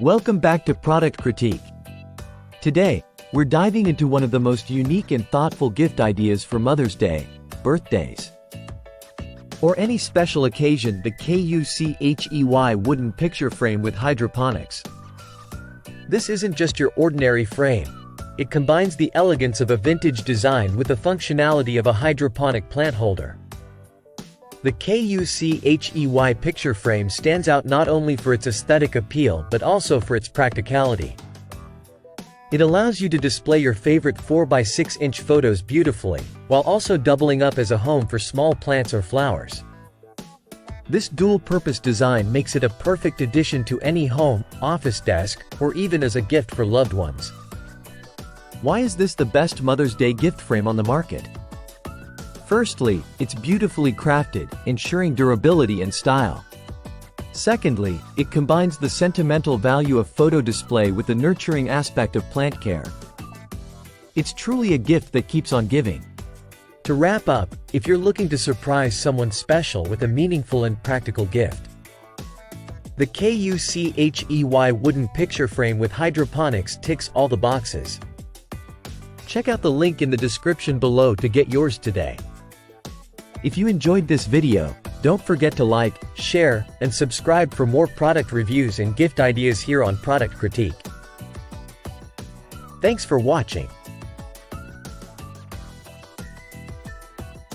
Welcome back to Product Critique. Today, we're diving into one of the most unique and thoughtful gift ideas for Mother's Day, birthdays, or any special occasion: the KUCHEY wooden picture frame with hydroponics. This isn't just your ordinary frame. It combines the elegance of a vintage design with the functionality of a hydroponic plant holder. The KUCHEY picture frame stands out not only for its aesthetic appeal but also for its practicality. It allows you to display your favorite 4x6-inch photos beautifully, while also doubling up as a home for small plants or flowers. This dual-purpose design makes it a perfect addition to any home, office desk, or even as a gift for loved ones. Why is this the best Mother's Day gift frame on the market? Firstly, it's beautifully crafted, ensuring durability and style. Secondly, it combines the sentimental value of photo display with the nurturing aspect of plant care. It's truly a gift that keeps on giving. To wrap up, if you're looking to surprise someone special with a meaningful and practical gift, the KUCHEY wooden picture frame with hydroponics ticks all the boxes. Check out the link in the description below to get yours today. If you enjoyed this video, don't forget to like, share, and subscribe for more product reviews and gift ideas here on Product Critique. Thanks for watching.